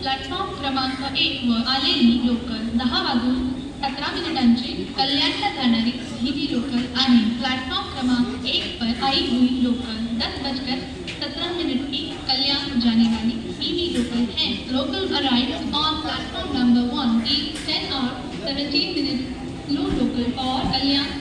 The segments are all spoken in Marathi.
प्लॅटफॉर्म क्रमांक 1 वर आलेली लोकल 10 वाजून 17 मिनिटांची कल्याणला जाणारी हिंदी लोकल आणि प्लॅटफॉर्म क्रमांक 1 पर आई हुई लोकल 10 बजकर 17 मिनट की कल्याण जाने वाली हिंदी लोकल है। Local arrived on platform number 1 is 10 hours 17 minutes no local और कल्याण।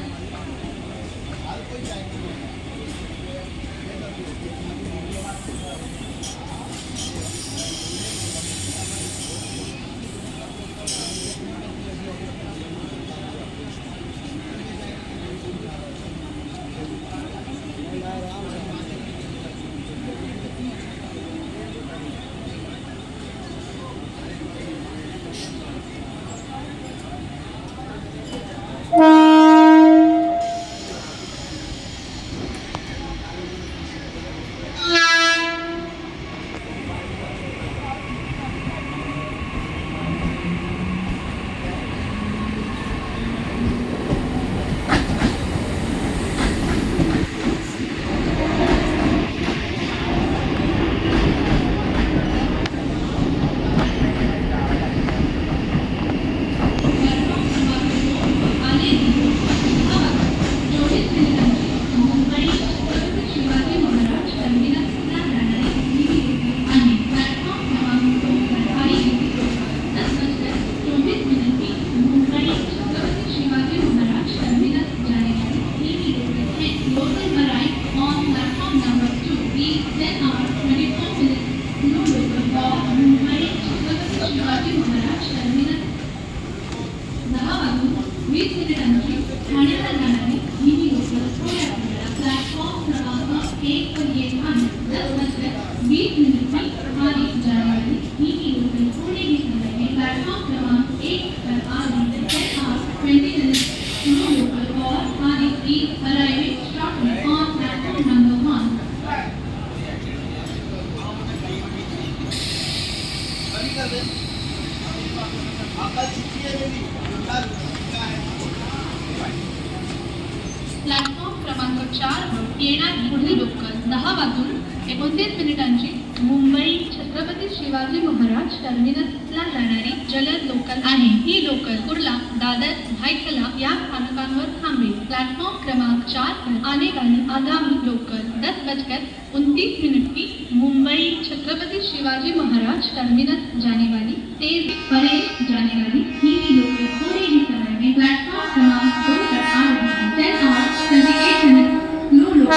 प्लॅटफॉर्म क्रमांक 4 वर येणारी पुढील लोकल 10 वाजून 29 मिनिटांची मुंबई छत्रपती शिवाजी महाराज टर्मिनसला जाणारी जलद लोकल आहे। ही लोकल कुर्ला, दादर, भायखला या स्थानकांवर थांबेल। प्लॅटफॉर्म क्रमांक 4 पर आने वाली आगामी लोकल 10 बजकर 29 मिनट की मुंबई छत्रपति शिवाजी महाराज टर्मिनस जाने वाली तेज परेड जाने वाली हिंदी लोकल थोड़े ही समय में प्लेटफॉर्म क्रमांक 2 पर आ रही है। 10 hours 28 minutes no local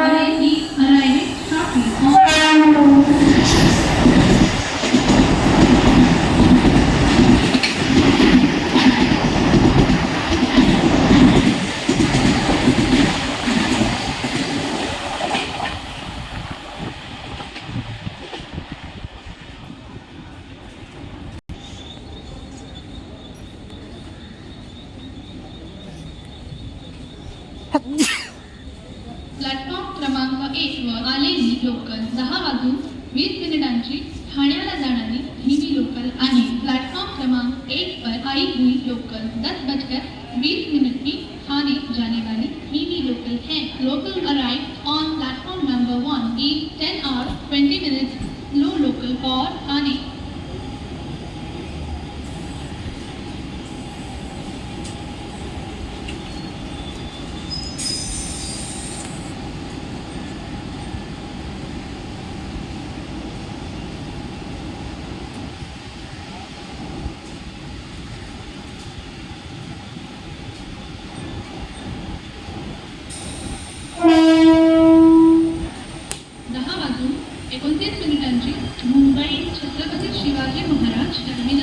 Parel ही अराइविंग शॉर्टली प्लॅटफॉर्म क्रमांक 1 वर आलेली लोकल 10 वाजून 20 मिनिटांची ठाण्याला जाणारी हिंदी लोकल आहे। प्लॅटफॉर्म क्रमांक 1 पर आई हुई लोकल 10 बजकर 20 मिनट की ठाणे जाने वाली हिंदी लोकल है। Local arrived on platform number 1 is 10 hours 20 minutes no local for Thane. Mumbai Chhatrapati Shivaji Maharaj terminus